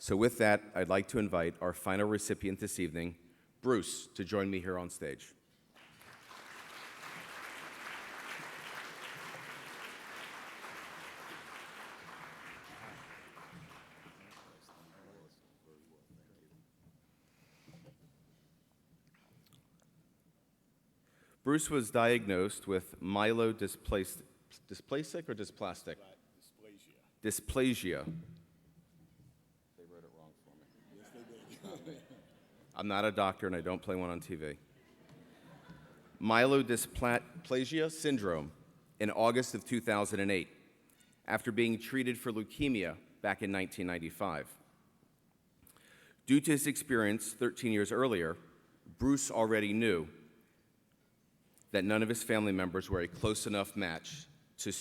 So with that, I'd like to invite our final recipient this evening, Bruce, to join me here on stage. Bruce was diagnosed with myelodysplastic or dysplastic? Dysplasia. They wrote it wrong for me. Yes, they did. I'm not a doctor and I don't play one on TV. Myelodysplasia syndrome in August of 2008, after being treated for leukemia back in 1995. Due to his experience 13 years earlier, Bruce already knew that none of his family members were a close enough match to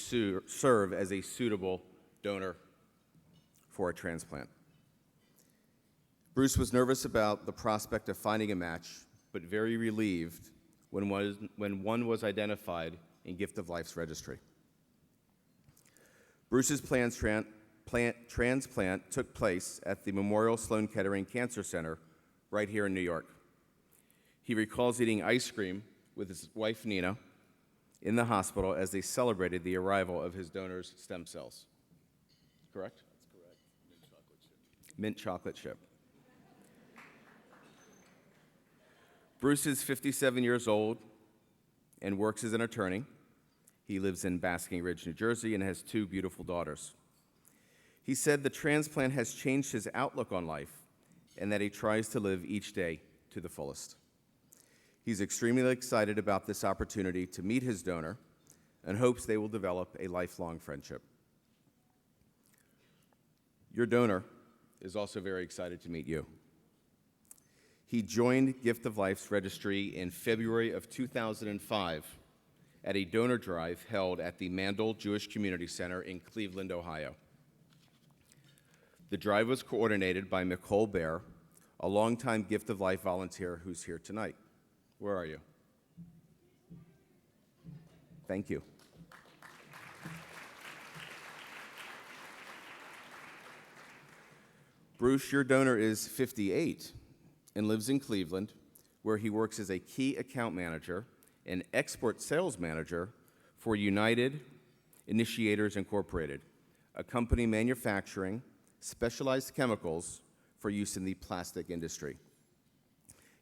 serve as a suitable donor for a transplant. Bruce was nervous about the prospect of finding a match, but very relieved when one was identified in Gift of Life's registry. Bruce's transplant took place at the Memorial Sloan Kettering Cancer Center right here in New York. He recalls eating ice cream with his wife, Nina, in the hospital as they celebrated the arrival of his donor's stem cells. Correct? That's correct. Mint chocolate chip. Mint chocolate chip. Bruce is 57 years old and works as an attorney. He lives in Basking Ridge, New Jersey, and has 2 beautiful daughters. He said the transplant has changed his outlook on life and that he tries to live each day to the fullest. He's extremely excited about this opportunity to meet his donor and hopes they will develop a lifelong friendship. Your donor is also very excited to meet you. He joined Gift of Life's registry in February of 2005 at a donor drive held at the Mandel Jewish Community Center in Cleveland, Ohio. The drive was coordinated by Nicole Baer, a longtime Gift of Life volunteer who's here tonight. Where are you? Thank you. Bruce, your donor is 58 and lives in Cleveland, where he works as a key account manager and export sales manager for United Initiators Incorporated, a company manufacturing specialized chemicals for use in the plastic industry.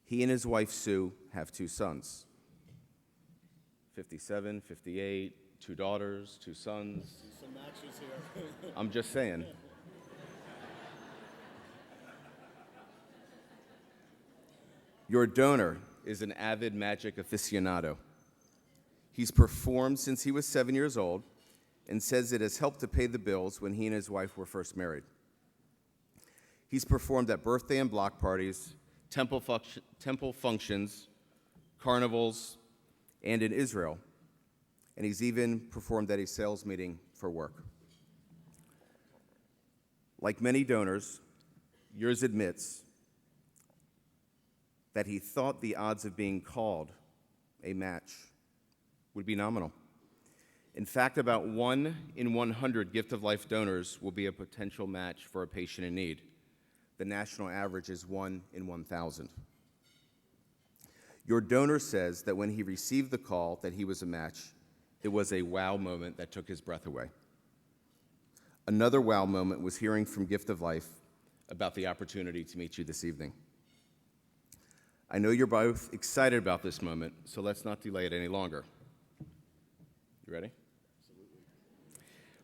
He and his wife, Sue, have 2 sons. 57, 58, 2 daughters, 2 sons. Some matches here. I'm just saying. Your donor is an avid magic aficionado. He's performed since he was 7 years old and says it has helped to pay the bills when he and his wife were first married. He's performed at birthday and block parties, temple functions, carnivals, and in Israel. And he's even performed at a sales meeting for work. Like many donors, yours admits that he thought the odds of being called a match would be nominal. In fact, about 1 in 100 Gift of Life donors will be a potential match for a patient in need. The national average is 1 in 1,000. Your donor says that when he received the call that he was a match, it was a wow moment that took his breath away. Another wow moment was hearing from Gift of Life about the opportunity to meet you this evening. I know you're both excited about this moment, so let's not delay it any longer. You ready? Absolutely.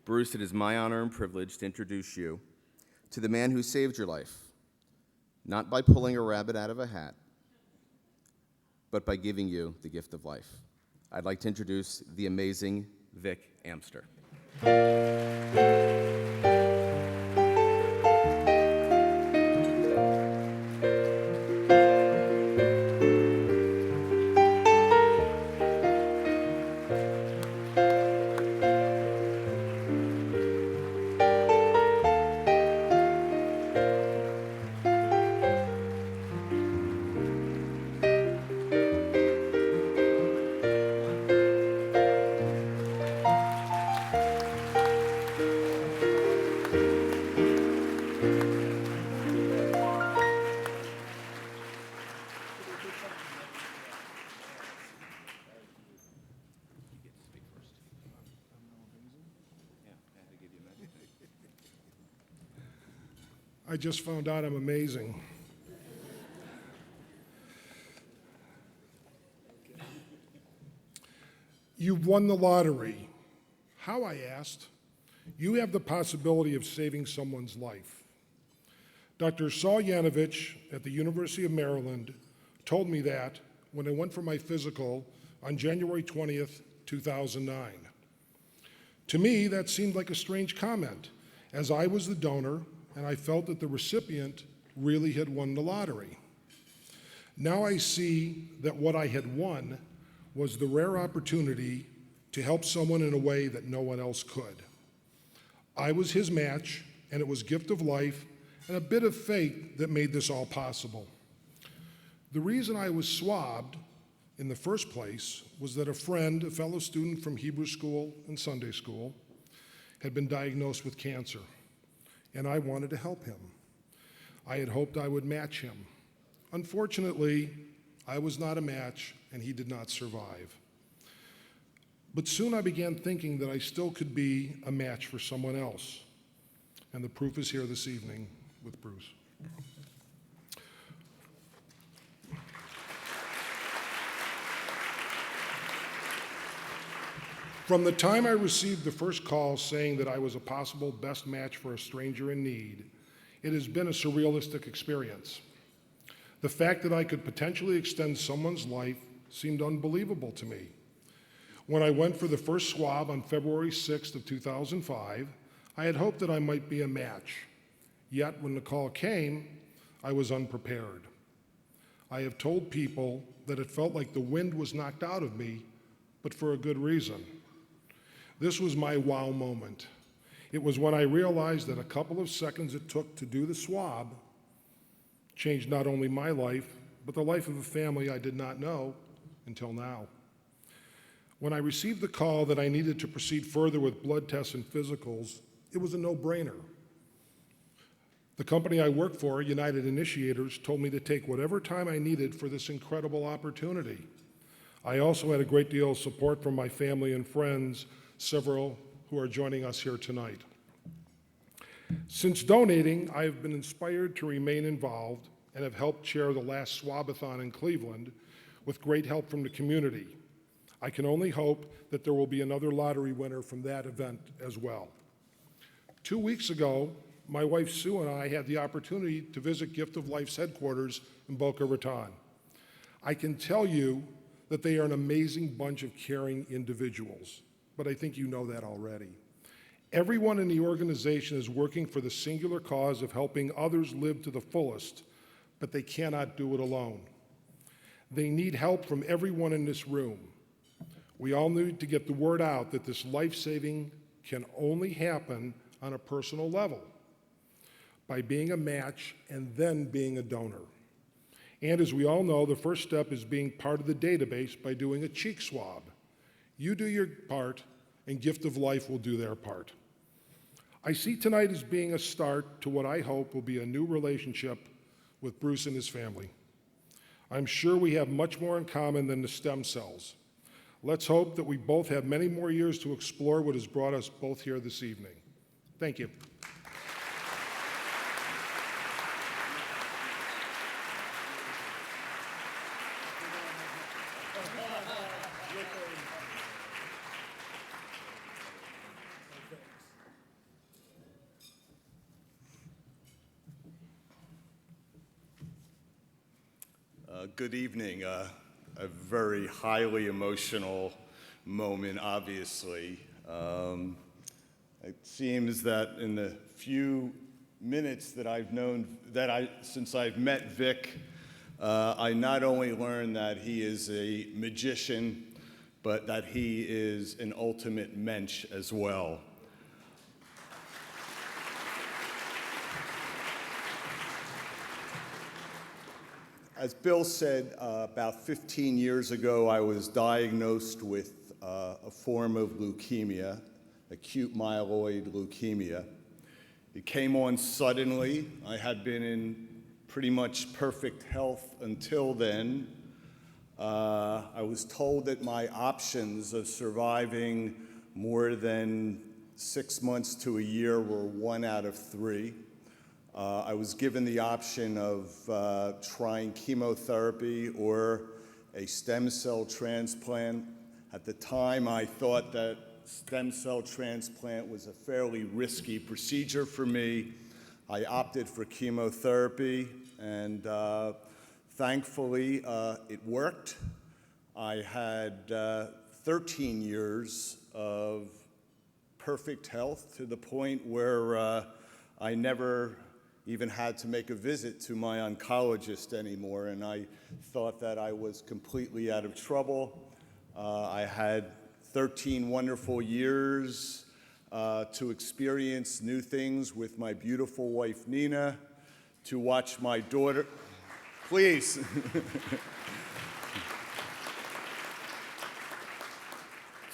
Bruce, it is my honor and privilege to introduce you to the man who saved your life, not by pulling a rabbit out of a hat, but by giving you the gift of life. I'd like to introduce the amazing Vic Amster. I just found out I'm amazing. You've won the lottery. How, I asked? You have the possibility of saving someone's life. Dr. Saul Yanovich at the University of Maryland told me that when I went for my physical on January 20th, 2009. To me, that seemed like a strange comment, as I was the donor and I felt that the recipient really had won the lottery. Now I see that what I had won was the rare opportunity to help someone in a way that no one else could. I was his match, and it was gift of life and a bit of fate that made this all possible. The reason I was swabbed in the first place was that a friend, a fellow student from Hebrew school and Sunday school, had been diagnosed with cancer, and I wanted to help him. I had hoped I would match him. Unfortunately, I was not a match, and he did not survive. But soon I began thinking that I still could be a match for someone else, and the proof is here this evening with Bruce. From the time I received the first call saying that I was a possible best match for a stranger in need, it has been a surrealistic experience. The fact that I could potentially extend someone's life seemed unbelievable to me. When I went for the first swab on February 6th of 2005, I had hoped that I might be a match. Yet when the call came, I was unprepared. I have told people that it felt like the wind was knocked out of me, but for a good reason. This was my wow moment. It was when I realized that a couple of seconds it took to do the swab changed not only my life, but the life of a family I did not know until now. When I received the call that I needed to proceed further with blood tests and physicals, it was a no-brainer. The company I work for, United Initiators, told me to take whatever time I needed for this incredible opportunity. I also had a great deal of support from my family and friends, several who are joining us here tonight. Since donating, I have been inspired to remain involved and have helped chair the last Swabathon in Cleveland with great help from the community. I can only hope that there will be another lottery winner from that event as well. 2 weeks ago, my wife Sue and I had the opportunity to visit Gift of Life's headquarters in Boca Raton. I can tell you that they are an amazing bunch of caring individuals, but I think you know that already. Everyone in the organization is working for the singular cause of helping others live to the fullest, but they cannot do it alone. They need help from everyone in this room. We all need to get the word out that this life-saving can only happen on a personal level, by being a match and then being a donor. And as we all know, the first step is being part of the database by doing a cheek swab. You do your part, and Gift of Life will do their part. I see tonight as being a start to what I hope will be a new relationship with Bruce and his family. I'm sure we have much more in common than the stem cells. Let's hope that we both have many more years to explore what has brought us both here this evening. Thank you. Good evening. A very highly emotional moment, obviously. It seems that in the few minutes that I've known, since I've met Vic, I not only learned that he is a magician, but that he is an ultimate mensch as well. As Bill said, about 15 years ago, I was diagnosed with a form of leukemia, acute myeloid leukemia. It came on suddenly. I had been in pretty much perfect health until then. I was told that my options of surviving more than 6 months to a year were 1 out of 3. I was given the option of trying chemotherapy or a stem cell transplant. At the time, I thought that stem cell transplant was a fairly risky procedure for me. I opted for chemotherapy, and thankfully, it worked. I had 13 years of perfect health to the point where I never even had to make a visit to my oncologist anymore, and I thought that I was completely out of trouble. I had 13 wonderful years to experience new things with my beautiful wife, Nina, to watch my daughter, please.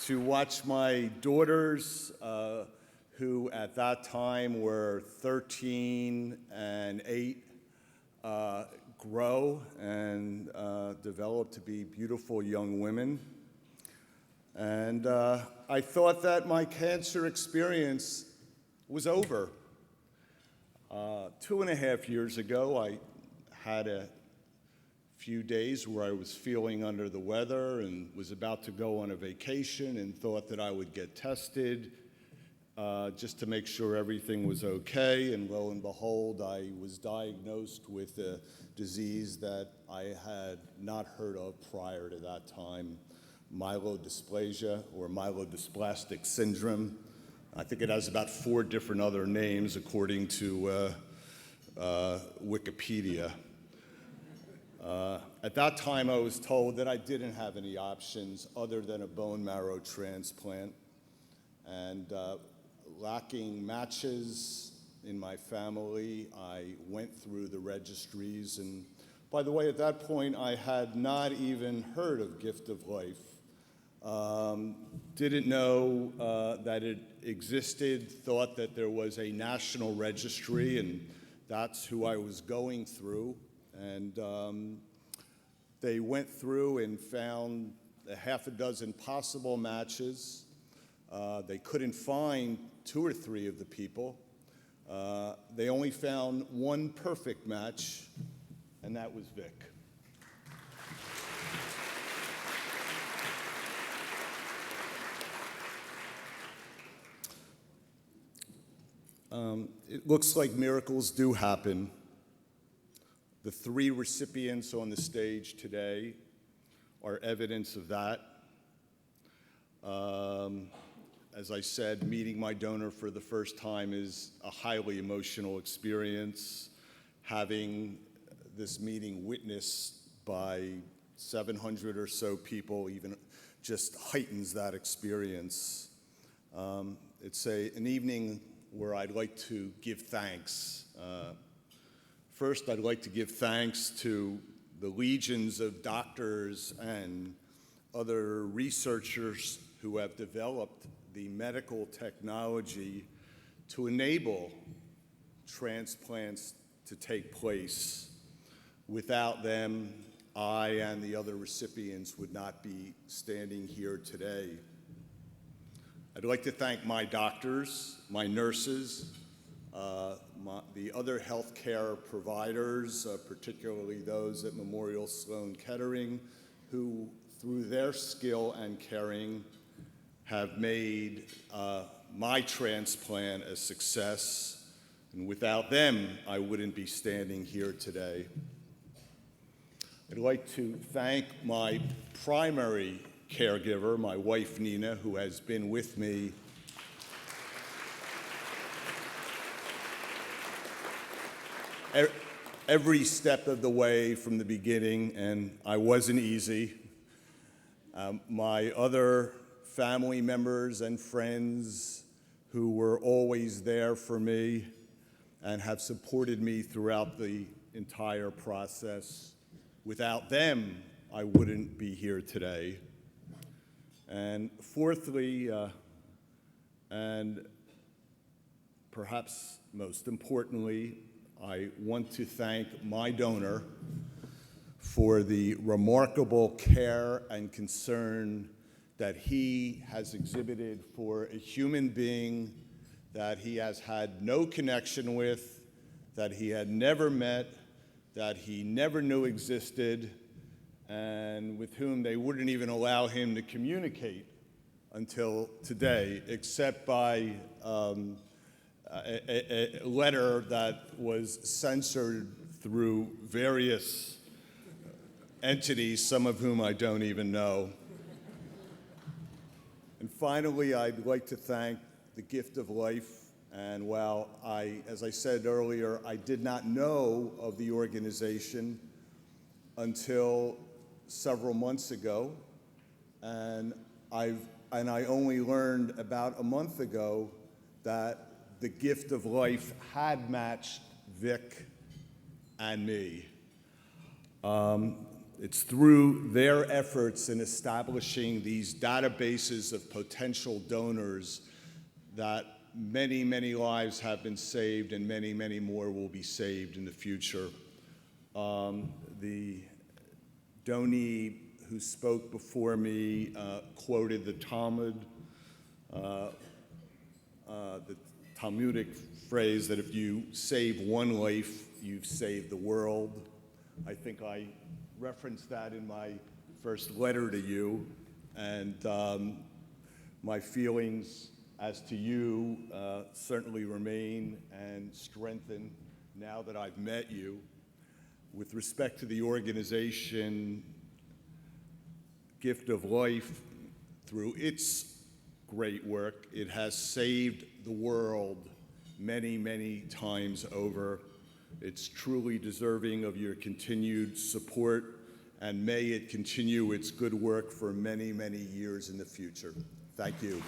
To watch my daughters, who at that time were 13 and 8, grow and develop to be beautiful young women. And I thought that my cancer experience was over. 2.5 years ago, I had a few days where I was feeling under the weather and was about to go on a vacation and thought that I would get tested just to make sure everything was okay. And lo and behold, I was diagnosed with a disease that I had not heard of prior to that time, myelodysplasia or myelodysplastic syndrome. I think it has about 4 different other names according to Wikipedia. At that time, I was told that I didn't have any options other than a bone marrow transplant. And lacking matches in my family, I went through the registries. And by the way, at that point, I had not even heard of Gift of Life. Didn't know that it existed, thought that there was a national registry, and that's who I was going through. And they went through and found a half a dozen possible matches. They couldn't find 2 or 3 of the people. They only found one perfect match, and that was Vic. It looks like miracles do happen. The 3 recipients on the stage today are evidence of that. As I said, meeting my donor for the first time is a highly emotional experience. Having this meeting witnessed by 700 or so people even just heightens that experience. It's an evening where I'd like to give thanks. First, I'd like to give thanks to the legions of doctors and other researchers who have developed the medical technology to enable transplants to take place. Without them, I and the other recipients would not be standing here today. I'd like to thank my doctors, my nurses, the other healthcare providers, particularly those at Memorial Sloan Kettering, who, through their skill and caring, have made my transplant a success. And without them, I wouldn't be standing here today. I'd like to thank my primary caregiver, my wife, Nina, who has been with me every step of the way from the beginning, and I wasn't easy. My other family members and friends who were always there for me and have supported me throughout the entire process. Without them, I wouldn't be here today. And fourthly, and perhaps most importantly, I want to thank my donor for the remarkable care and concern that he has exhibited for a human being that he has had no connection with, that he had never met, that he never knew existed, and with whom they wouldn't even allow him to communicate until today, except by a letter that was censored through various entities, some of whom I don't even know. And finally, I'd like to thank the Gift of Life. And while as I said earlier, I did not know of the organization until several months ago, and I only learned about a month ago that the Gift of Life had matched Vic and me. It's through their efforts in establishing these databases of potential donors that many, many lives have been saved and many, many more will be saved in the future. The donee who spoke before me quoted the Talmud, the Talmudic phrase that if you save one life, you've saved the world. I think I referenced that in my first letter to you, and my feelings as to you certainly remain and strengthen now that I've met you. With respect to the organization Gift of Life, through its great work, it has saved the world many, many times over. It's truly deserving of your continued support, and may it continue its good work for many, many years in the future. Thank you.